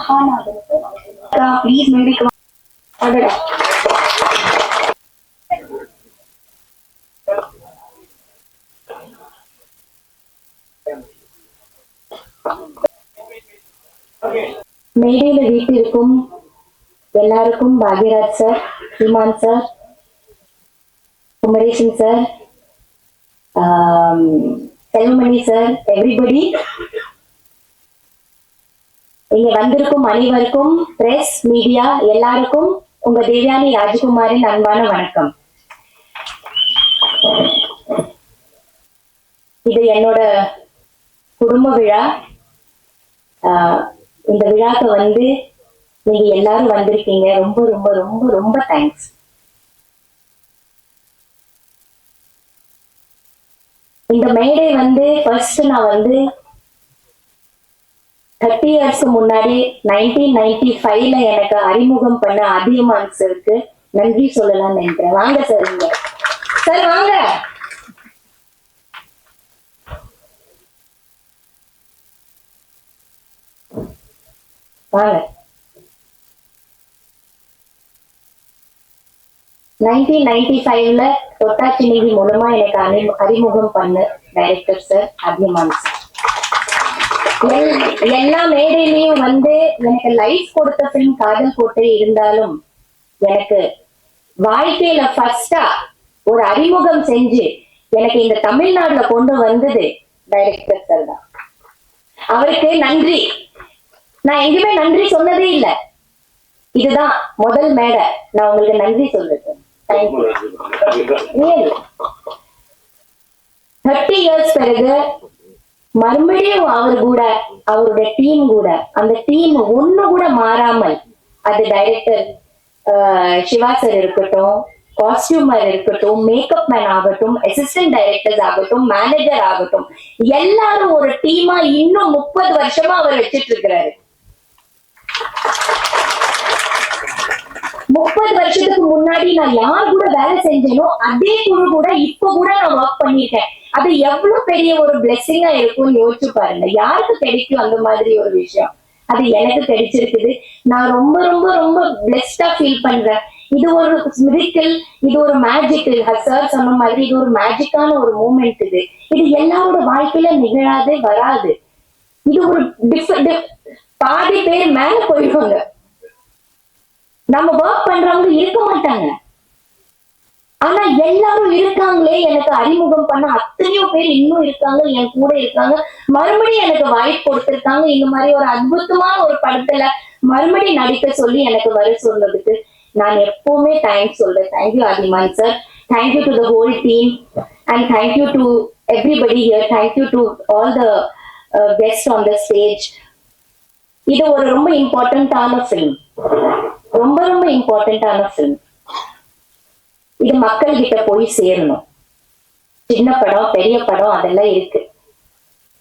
மகாநாதனுக்கு please மேடிக்கு அடடா மேடையில வீட்டிற்கும் எல்லாருக்கும் பாக்யராஜ் சார், ஹிமான் sir, Kumaresan sir, Selvamani sir, everybody இங்க வந்திருக்கும் அனைவருக்கும், பிரஸ் மீடியா எல்லாருக்கும் உங்க தேவயானி ராஜகுமாரின் அன்பான வணக்கம். இது என்னோட குடும்ப விழா. இந்த விழாக்கு வந்து நீங்க எல்லாரும் வந்திருக்கீங்க. ரொம்ப ரொம்ப ரொம்ப ரொம்ப தேங்க்ஸ். இந்த மேடை வந்து ஃபர்ஸ்ட் நான் வந்து 30 இயர்ஸ்க்கு முன்னாடி 1995ல எனக்கு அறிமுகம் பண்ண அதியமான் சாருக்கு நன்றி சொல்லலாம்னு நினைக்கிறேன். வாங்க சார், இங்க சார் வாங்க. வாங்க. 1995ல தொட்டாச்சி நீதி மூலமா எனக்கு அறிமுகம் பண்ண டைரக்டர் சார் அதியமான் சார். எல்லா மேடையிலையும் வந்து எனக்கு லைஃப் கொடுத்த பிலிம் காதல் கோட்டை இருந்தாலும் எனக்கு வாழ்க்கையில ஃபர்ஸ்டா ஒரு அறிமுகம் செஞ்சு எனக்கு இந்த தமிழ்நாடுல கொண்டு வந்தது டைரக்டர் சார் தான். அவருக்கு நன்றி. நான் எங்கேயுமே நன்றி சொன்னதே இல்லை. இதுதான் முதல் மேடை நான் உங்களுக்கு நன்றி சொல்றேன். 30 இயர்ஸ் பிறகு மறுபடியும் அவர் கூட அவருடைய டீம் கூட அந்த டீம் ஒண்ணு கூட மாறாமல், அது டைரக்டர் சிவா சார் இருக்கட்டும், காஸ்டியூமர் இருக்கட்டும், மேக்கப் மேன் ஆகட்டும், அசிஸ்டன்ட் டைரக்டர்ஸ் ஆகட்டும், மேனேஜர் ஆகட்டும், எல்லாரும் ஒரு டீமா இன்னும் 30 வருஷமா அவர் வச்சிட்டு இருக்கிறாரு. 30 வருஷத்துக்கு முன்னாடி நான் யார் கூட வேலை செஞ்சேனோ அதே குழு கூட இப்ப கூட நான் ஒர்க் பண்ணிருக்கேன். அது எவ்வளவு பெரிய ஒரு பிளெஸிங்கா இருக்கும்னு யோசிச்சு பாருங்க. யாருக்கு கிடைக்கும் அந்த மாதிரி ஒரு விஷயம்? அது எனக்கு கிடைச்சிருக்குது. நான் ரொம்ப ரொம்ப ரொம்ப பிளெஸ்டா ஃபீல் பண்றேன். இது ஒரு மிராக்கிள், இது ஒரு மேஜிக். சார் சொன்ன மாதிரி இது ஒரு மேஜிக்கான ஒரு மூமெண்ட். இது எல்லாரோட வாழ்க்கையில நிகழாது, வராது. இது ஒரு பாதி பேர் மேல போயிடுவாங்க. நம்ம ஒர்க் பண்றவங்க இருக்க மாட்டாங்க. ஆனா எல்லாரும் இருக்காங்களே, எனக்கு அறிமுகம் பண்ண அத்தனையோ பேர் இன்னும் இருக்காங்க, என் கூட இருக்காங்க. மறுபடியும் எனக்கு வாய்ப்பு கொடுத்திருக்காங்க. இந்த மாதிரி ஒரு அற்புதமான ஒரு படத்துல மறுபடியும் நடிக்க சொல்லி எனக்கு வர சொன்னதுக்கு நான் எப்பவுமே தேங்க்ஸ் சொல்றேன். Thank you Athiyaman sir. Thank you to the whole team and thank you to everybody here. Thank you to all the guest on the stage. இது ஒரு ரொம்ப இம்பார்ட்டன்டான ஃபிலிம். ரொம்ப ரொம்ப இம்பார்ட்டன்டான ஃபிலிம். இது மக்கள் கிட்ட போய் சேரணும். சின்ன படம், பெரிய படம் அதெல்லாம் இருக்கு.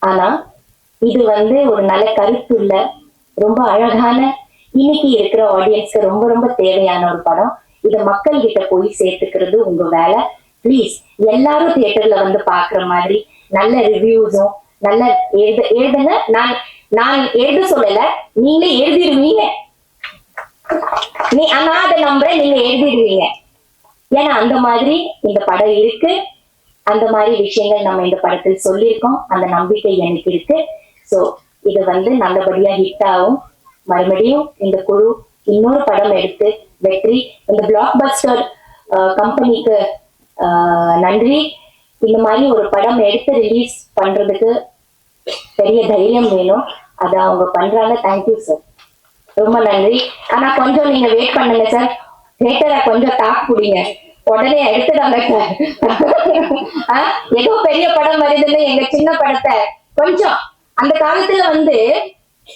ஆனா இது வந்து ஒரு நல்ல கருத்துள்ள, ரொம்ப அழகான, இன்னைக்கு இருக்கிற ஆடியன்ஸ்க்கு ரொம்ப ரொம்ப தேவையான ஒரு படம். இதை மக்கள் கிட்ட போய் சேர்த்துக்கிறது உங்க வேலை. பிளீஸ் எல்லாரும் தியேட்டர்ல வந்து பாக்குற மாதிரி நல்ல ரிவ்யூஸும் நல்ல எழுதுங்க. நான் எழுத சொல்லல, நீங்களே எழுதிடுவீங்க. ஆனா அதை நம்புறேன், நீங்க எழுதிடுவீங்க. ஏன்னா அந்த மாதிரி இந்த படம் இருக்கு. அந்த மாதிரி விஷயங்கள் நம்ம இந்த படத்தில் சொல்லியிருக்கோம். அந்த நம்பிக்கை எனக்கு இருக்கு. சோ இது வந்து நல்லபடியா ஹிட் ஆகும். மறுபடியும் இந்த குழு இன்னொரு படம் எடுத்து வெற்றி. இந்த பிளாக் பஸ்டர் கம்பெனிக்கு நன்றி. இந்த மாதிரி ஒரு படம் எடுத்து ரிலீஸ் பண்றதுக்கு பெரிய தைரியம் வேணும். அதை அவங்க பண்றாங்க. தேங்க்யூ சார், ரொம்ப நன்றி. ஆனா கொஞ்சம் நீங்க வெயிட் பண்ணுங்க சார். தியேட்டரை கொஞ்சம் தாக்கு பிடிங்க, உடனே எடுத்துடாங்க சார். ஏதோ பெரிய படம் வருதுன்னு எங்க சின்ன படத்தை கொஞ்சம், அந்த காலத்துல வந்து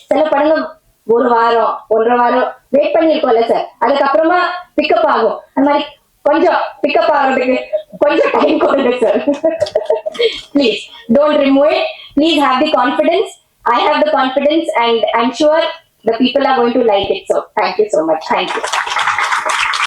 சில படங்கள் 1 வாரம் 1.5 வாரம் வெயிட் பண்ணிருக்கோம்ல சார், அதுக்கப்புறமா பிக்கப் ஆகும். அந்த மாதிரி கொஞ்சம் பிக்கப் ஆகிறதுக்கு கொஞ்சம் டைம் கொடுங்க sir. Please don't remove it. Please have the confidence. I have the confidence and I'm sure the people are going to like it. So thank you so much. Thank you.